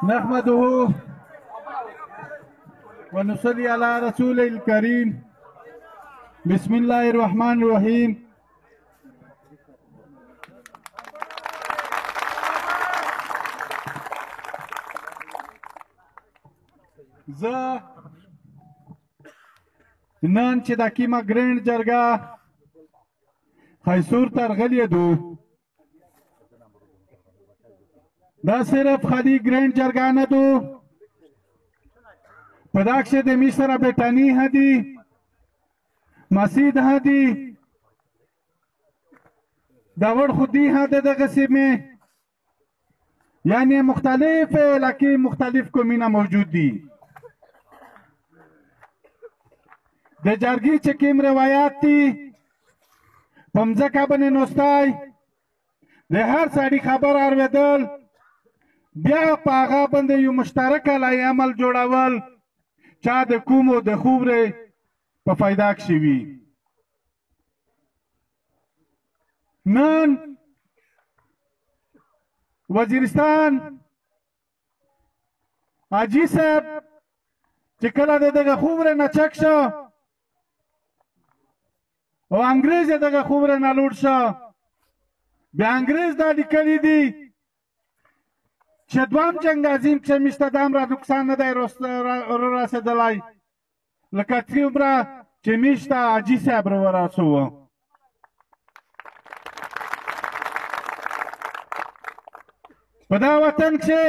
نحمده ونصلي على رسول الكريم بسم الله الرحمن الرحيم زه نن چې د کیما ګرینډ جرګه خیسور ته راغلي دو دا صرف خالی ګرینډ جرګه نه دو په دا کښې د می سره بیټاني هدي مسجد هدي داور خودی هده دغه سیمې یعنی مختلف علاقې مختلف قومونه موجود دي د جرګې چې کوم روایات دي په مځکه باندې نوستی د هر سړي خبر اورېدل بیا په هغه باندې یو مشترک لایحه عمل جوړول چا د کومو د خوبرې په فایده کښې وي نن وزیرستان حاجي صاحب چې کله د دغه خوبرې نه چک شو او انګریز یې دغه خوبرې نه لوټ شو بیا انګریز دا لیکلي دي چې دویم جنګ عظیم کښې موږ ته دا همره نقصان نه دی رارسېدلی لکه څومره چې موږ ته حاجي صاحب راورسوه په دا وطن کښې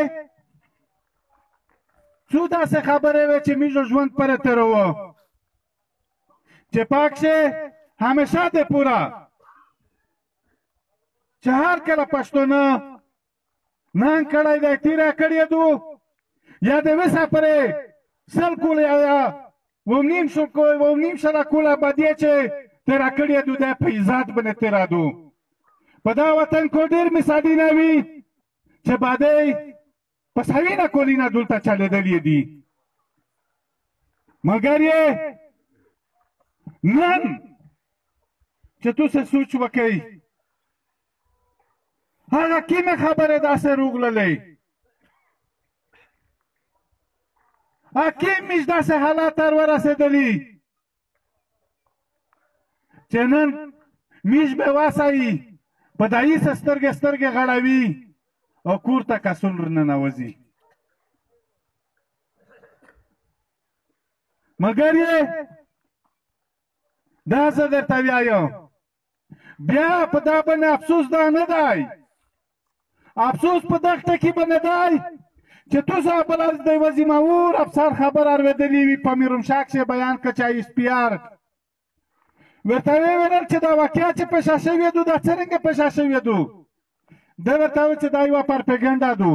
څو داسې خبرې وې چې موږ ژوند پرې تېروه چې پاک کښې همیشه د پوره چې هر کله پښتونه ننګ کړی دی تیره کړې دو یا د وسه پرې سل کول یا نیم شله کوله بدیې چې تیره کړې دو دی په عزت باندې تیره دو په دا وطن کې ډېر مثالونه وي چې بدۍ په سوینه کلونه دلته چلېدلې دي مګر یې نن چې تاسو سوچ وکئ هغه کومه خبره داسې روغللې هغه کوم موږ داسې حالات ته ورسېدلي چې نن موږ به واسایي په دایسه سترګې سترګې غړوي او کور ته کسول ننوځي مګر یې دا زه درته وایم بیا په دا باندې افسوس دا نه دی افسوس په دغه ټکي باندې دی چې تاسو بل د یوه ذمهور افسر خبر اورېدلي وي په میرمشا کښې بیان کړه چې ایس پي آر ورته ویې ویل چې دا واقعه چې پیښه شوې دو دا څرنګه پیښه شوې دو ده ورته وویل چې دا یوه پرپګنډه دو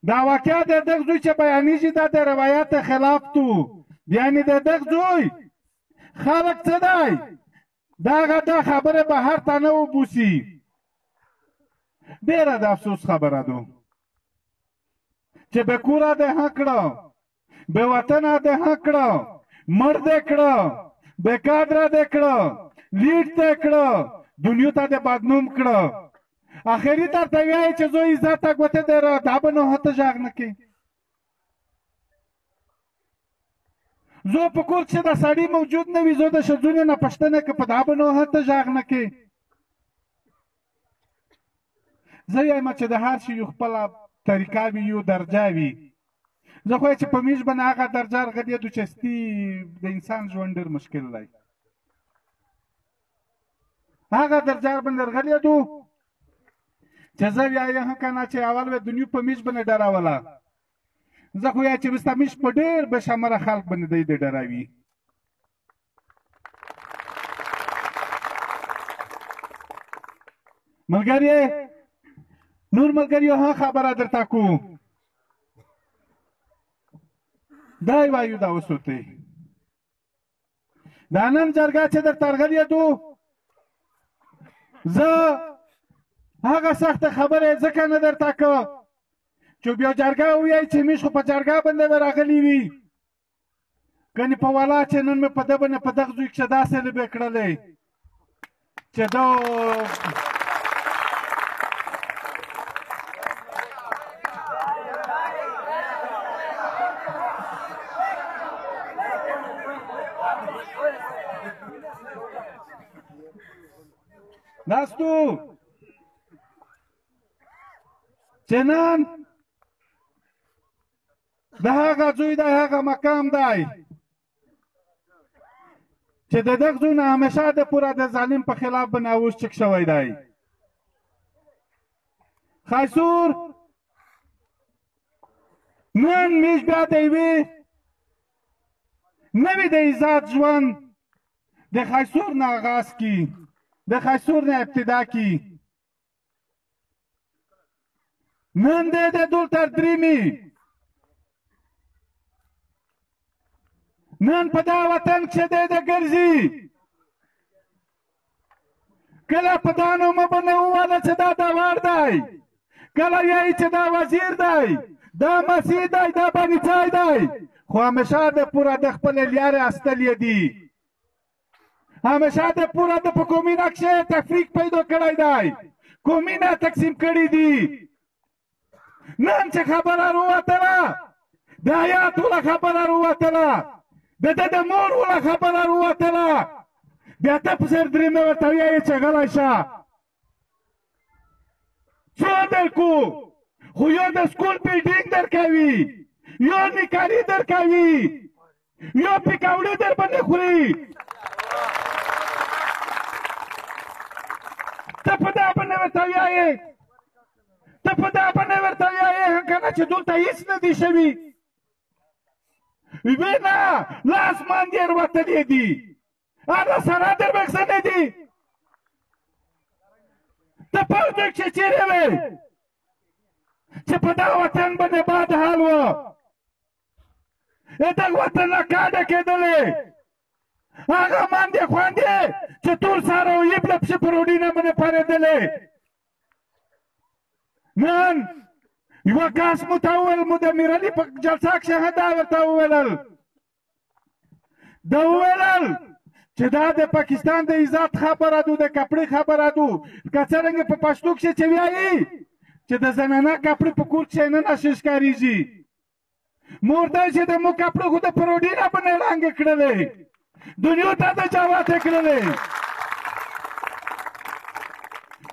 دا واقعه د دغه زوی چې بیانېږي دا د روایت خلاف دو یعنې د دغه زوی خلک څه دی دغه دا خبره بهر ته نه وبوسي ډېره د افسوس خبره ده چې بې کوره دې ها کړه بې وطنه دې ها کړه مړ دې کړه بې کادره دې کړه لیډ دې کړه دنیا ته دې بدنوم کړه آخري درته وایي چې زوی عزت ته ګوتې دی دا به نو هته غږ نه کوي زه په کور کښې د سړي موجود نه وي زه د ښځونې نه پوښتنه که په دا به نو هته غږ نه کوي زه وایم چې د هر شي یو خپله طریقه وي یو درجه وي زه خو چې په میږ باندې هغه درجه رغدېدو چې ستی د انسان ژوند ډېر مشکل دی هغه درجه باندې رغدېدو چې زه وایم که نه چې اول به دنیا په میږ باندې ډروله زه خو یا چې وستا میږ په ډېر بېشماره خلک باندې دی د ډروي ملګري نور ملګریو ها خبره درته کوو دا یې وایو دا وسوتئ دا نن جرګه چې درته راغلې دو زه هغه سخته خبره ځکه نه درته که چې بیا جرګه ووایي چې موږ خو په جرګه باندې به راغلي وي کنې په والا چې نن مې په ده باندې په دغه زوی کښې داسې لبې کړلی چې دا ناستو چې نن د هغه زوی دی هغه مقام دی چې د دغه زوی نه همیشه د پوره د ظالم په خلاف باندې اوس چک شوی دی خیسور نن میش بیا د یوې نوې د عزت ژوند د خیسور نه آغاز کی د خیسور نه ابتدا کی نن دی د دلته دریمي نن په دا وطن کښې دی د ګرځي کله په دا نومه باندې وویله چې دا داور دی کله وایي چې دا وزیر دی دا مسیح دی دا بانیچای دی خو همیشه د پوره د خپلې لیارې استلې دي همیشه د پوره د په قومي نقشې تفریق پیدا کړی دی قومي نه تقسیم کړي دي نن چې خبره راووتله د حیات وله خبره راووتله د ده د مور وله خبره راووتله بیا ته په سر درېمه ورته وایې چې غلی شه څو درکو خو یو د سکول بلډینګ درکوي یو نکالي درکوي یو پکوړې در باندې خوري ته په دا باندې ورته وایې ته په دا باندې ورته وایې که نه چې دلته هېڅ نه دي شوي وی نه له اسمان ډېر وتلي دي هغه سره در بکسنې دي ته پوځ کښې چېرې وې چې په دا وطن باندې باد حال و دغه وطن نه کاډه کېدلې هغه ماندې خوندې چې تور ساره و یب له پښې په روډۍ نه باندې پارېدلې نن یوه کس مو ته وویل مو د میرعلي په جلسه کښې دا ورته وویلل دا وویلل چې دا د پاکستان د عزت خبره دو د کپړې خبره دو که څرنګه په پښتو کښې چې وایي چې د زنانه کپړې په کور کښې نه نشي ښکارېږي مور دی چې د مو کپړې خو د په روډۍ نه باندې ړانګې کړلې دنیا ته د جواتې کړلې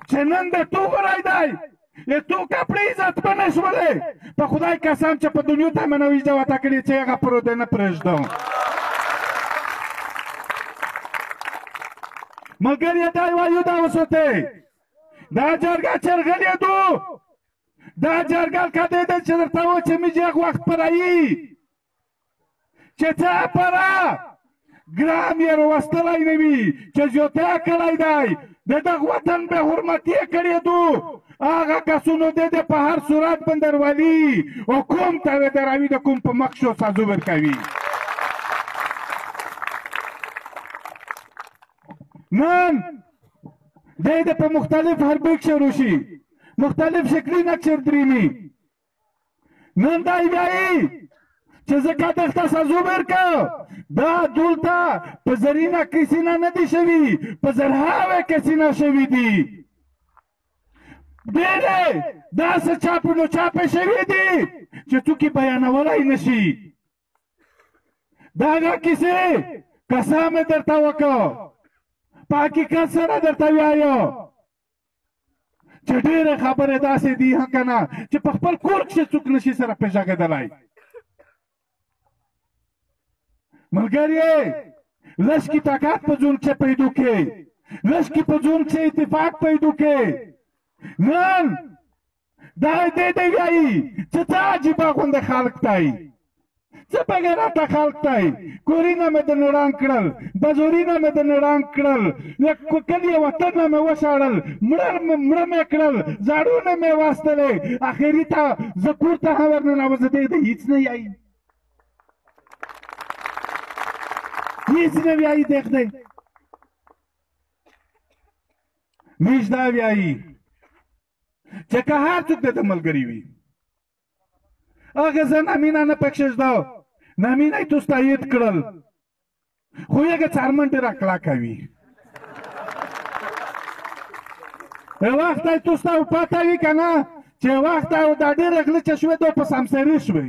چې نن د تو وری دی تو کپړې عزتمنې شولې په خدای قسم چې په دنیا ته مې نه وي جوته کړې چې هغه په روډۍ نه پرېږدم ملګري دا وایو دا وسوتې دا جرګه چرغلې دو دا جرګه کدی ده چې درته و چې مې جګ وخت پرایي چې څه پره ګرام یې راوستلی نه وي چې زیاتی کړی دی د دغه وطن بې حرمتي یې کړې دو هغه کسونو دی د په هر صورت بندروالي او کوم ته یې دروي د کوم په مخ شو سازو ورکوي نن دی د په مختلف حربې کښې روشي مختلف شکلي نقشې درېمي نن دی وایي چې ځکه دغته سازو ورکړه دا دلته په زرینه کسینه نه دي شوي په زرهاوې کسینه شوي دي ډېرې داسې چاپې نو چاپې شوي دي چې څوک یې بیانولی نه شي د هغه کیسې قسم یې درته وکړه په حقیقت سره درته وایه چې ډېرې خبرې داسې دي که نه چې په خپل کور کښې څوک نشي سره پېژغېدلی ملګري لږ کې طاقت په ژوند کښې پیدا کړې لږ کې په ژوند کښې اتفاق پیدا کړې نن دا دی وایي چې څه عجیبه غوندې خلک دی څه بغیرته خلک دی کورونه مې درنه ړنګ کړل بازارونه مې درنه ړنګ کړل له کلي وطن مې وشاړل مړه مې کړل زاړونه مې واستلې اخري ته زه کور ته هم ورننوځه دی هېڅ نه یایي هېڅ نه وایي دیخ دی میش دا وایي چې که هر څوک د ده ملګري وي هغه زه نمینه نه پکښې ږده نمینه یې تو ستایید کړل خو هغه څرمن ډېره کلکه وي یو وخت یې تو ستا پته وي که نه چې یو وخت دا ډېره غلچه شوې ده په سمسري شوې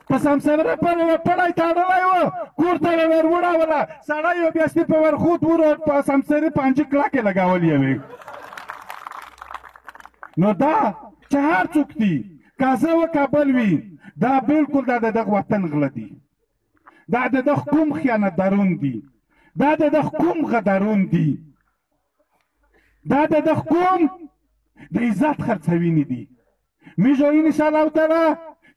په په سمسره پر یوه پړی تړلی و کور ته یې ور وړوله سړی یو بیا سپي په ورخوت ور په سمسرې پانجې کلکې لګولې وې نو دا چې هر څوک دي که زه و کابل وي دا بالکل دا د دغه وطن غله دي دا د دغه کوم خیانتدارون دي دا د دغه کوم غدارون دي دا د دغه کوم د عزت خرڅوینې دي موږ انشاءالله تعالی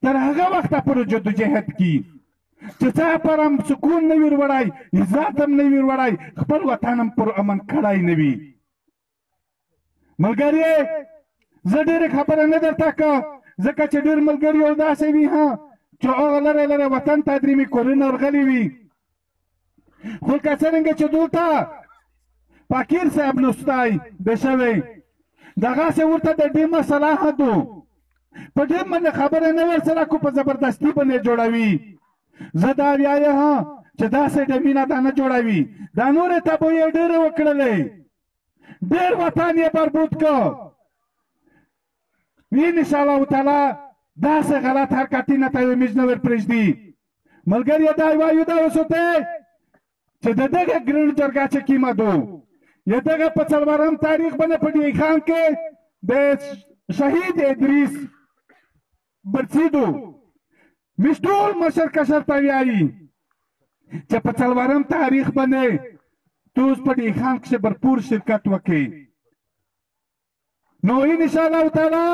تر هغه وخته پورې جدوجهد کې چې چا پر هم سکون نه وي وړی عزت هم نه وي وړی خپل وطن هم پر امن کړی نه وي ملګري زه ډېرې خبره نه درته که ځکه چې ډېر ملګري یو داسې وي چې هغه لرې لرې وطن ته درېمې کورونه ورغلي وي خو که څرنګه چې دلته فقیر صاحب نستی د شوی دغسې ورته د ډېر مصلحت و په ډېر باندې خبره نه ورسره کو په زبردستي باندې جوړوي زه دا وایم چې داسې ډمینه دا نه جوړوي دا نورې تبو یې ډېرې وکړلې ډېر وطن یې بربود که انشاءالله تعالی داسې غلط حرکتونه ته یې موږ نه ورپرېږدي ملګري دا وایو دا وسوتی چې د دغه ګرین جرګه چې قیمت و یا دغه په څلورم تاریخ باندې په ډی خان کې د شهید ادریس برسیدو موږ ټول مشر کشر ته وایي چې په څلورم تاریخ باندې تو اوس په ډی خان کښې برپور شرکت وکړي نو انشاءالله تعالی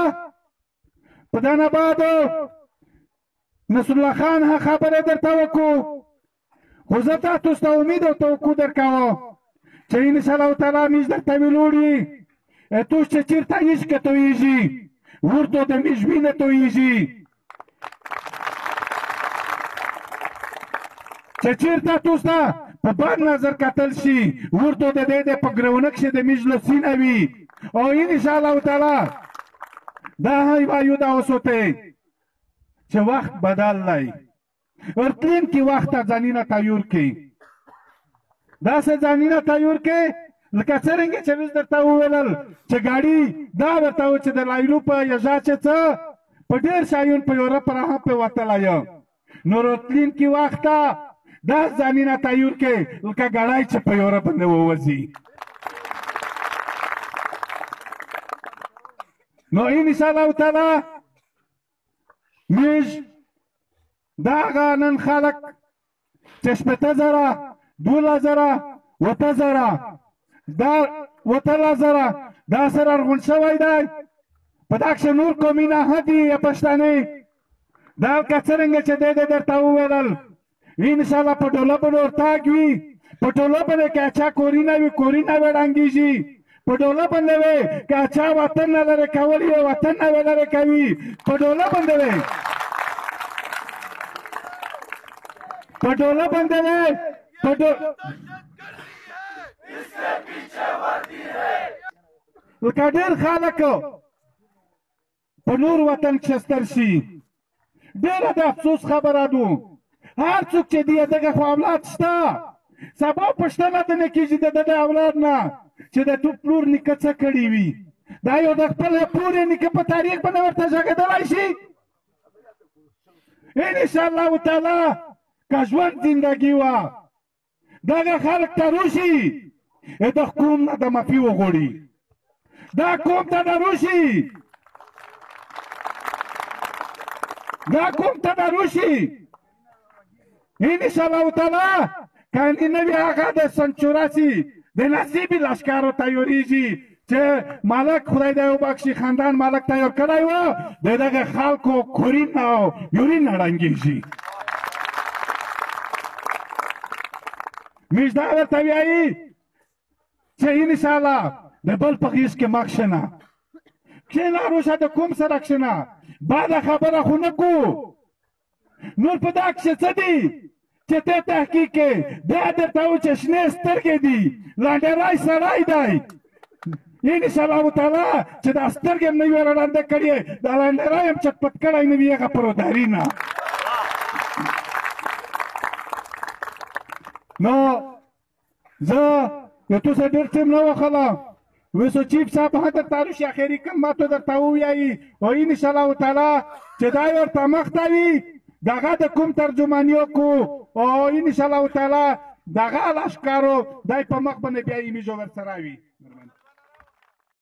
په دا نه بعد نصرالله خان ها خبره درته وکړو خو زه تاسو ته امید او توقع درکوم چې انشاءالله تعالی موږ درته ویلوړي تو چې چېرته عشق تویږي ورته د موږ وینه تویږي چې چېرته تاسو ته په بد نظر کتل شي ورته د دې په ګرونه کښې د موږ لسینه وي او انشاءالله تعالی دا وایو دا وسوتی چې وخت بدل دی ورتلونکي وخت ته ځانونه تیار کړي داسې ځانونه تیار کړي لکه څرنګه چې موږ درته وویل چې ګاډي دا ورته و چې د لایلو په یژا چې څه په ډېر شیان په یورپ راهم پې وتلی یم نو راتلونکي وخت ته دا ځانونه تیار کړي لکه ګاډی چې په یورپ باندې ووځي نو انشاءالله تعالی موږ دغه نن خلک چې شپېته زره 12,000 8,000 دا 8,000 دا سره رغون شوی دی په دا کښې نور قومونه هم دي پښتانه دا که څرنګه چې دی درته وویل انشاءالله په ټوله باندې ورتاګ وي په ټوله باندې که چا کورونه وي کورونه به ړنګېږي په ډوله باندې وی که چا وطن نه لرې کول یې وطن نه لرې کوي په ډوله باندې وی په ډوله باندې وی لکه ډېر خلک په نور وطن کښې ستر شي ډېره د افسوس خبره ده هر څوک چې دی دغه خو اولاد شته سبا پوښتنه ترنه کېږي د ده د اولاد نه چې د تو پلور نیکه څه کړي وي دا یو د خپل پلور نیکه په تاریخ باندې ورته غږېدلی شي انشاءالله تعالی که ژوند زندګي وه دغه خلک ته روشي د قوم نه د معافي وغواړي دا قوم ته د روشي دا قوم ته د روشي انشاءالله تعالی که نه وي هغه د سن 84 د نصیبي لښکرو تیارېږي چې ملک خدای دې وبخښي خاندان ملک تیار کړی و د دغه خلکو کورین او یورین ړنګېږي موږ دا ورته وایي چې انشاءالله د بل په غېږ کې مه کښېنه کښېنه روشه د کوم سره کښېنه بده خبره خو نه کو نور په دا کښې څه دي چې ته تحقیق کې بیا درته و چې شنې سترګې دي لنډری سړی دی انشاءالله تعالی چې دا سترګې هم نه وي ړنده کړې دا لنډری هم چټپټ کړی نه وي هغه پروداري نه نو زه یو تو څه ډېر ټیم نه وخلم ویسو چیف صاحب هم درته روشي اخري کلماتو درته ووایي او انشاءالله تعالی چې دا ورته مخ ته وي دغه د کوم ترجماني وکړو او ان شاء الله تعالی دغه الاشکارو دای په مخ باندې بیا ایمیجو ورسره وي